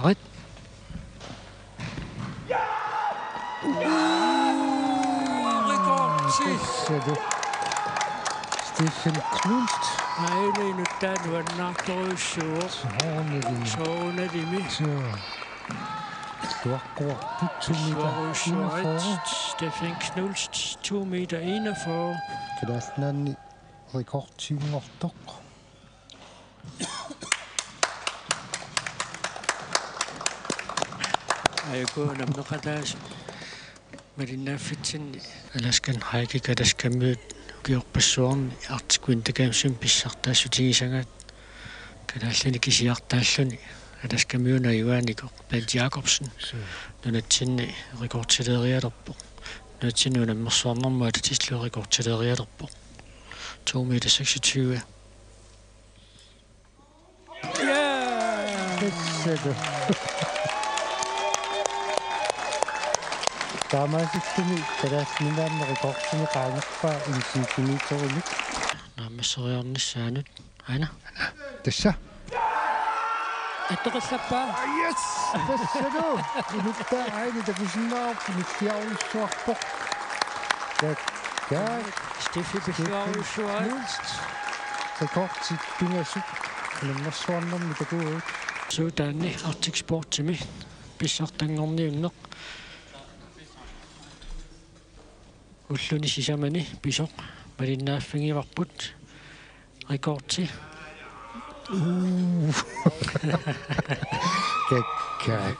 Harit. Rekord. Stefan Knust. Aile nyt tämän nahtoruissuur. Soonelimi. Storkort, 2 meter 41. Stefan Knust, 2 meter 41. Kadasnan rekord 20 Aiko namnoqataas malinaffitsinni alaskan haiki kadaskammiut ukiorpassuarni artikuin takaamsum pissartaassutigisangaat kadaallani kisiartaalluni alaskammiuna Ivaanikor Bent Jacobsen nunatsinni rekordtilerialerpo nunatsinni unammersuarnermuat tislu rekordtilerialerpo 2 meter 26. Taamaasikkumi kadasminaanne rekordtini qaanerpaa insiikimiitoruluk naamassoriornissaanut ana tassa атоқиссаппаа yes тассану инутта аини такусиннаарпу нутtiarulissuarpoq такка Steffi besvaruissuarit rekordtit pingasuk наммерсуарнэрми такуугут суутаанни Arctic Sportimi писсартангорниуннеқ уллуни сисамани писоқ малиннааффигиварпут рекордти такка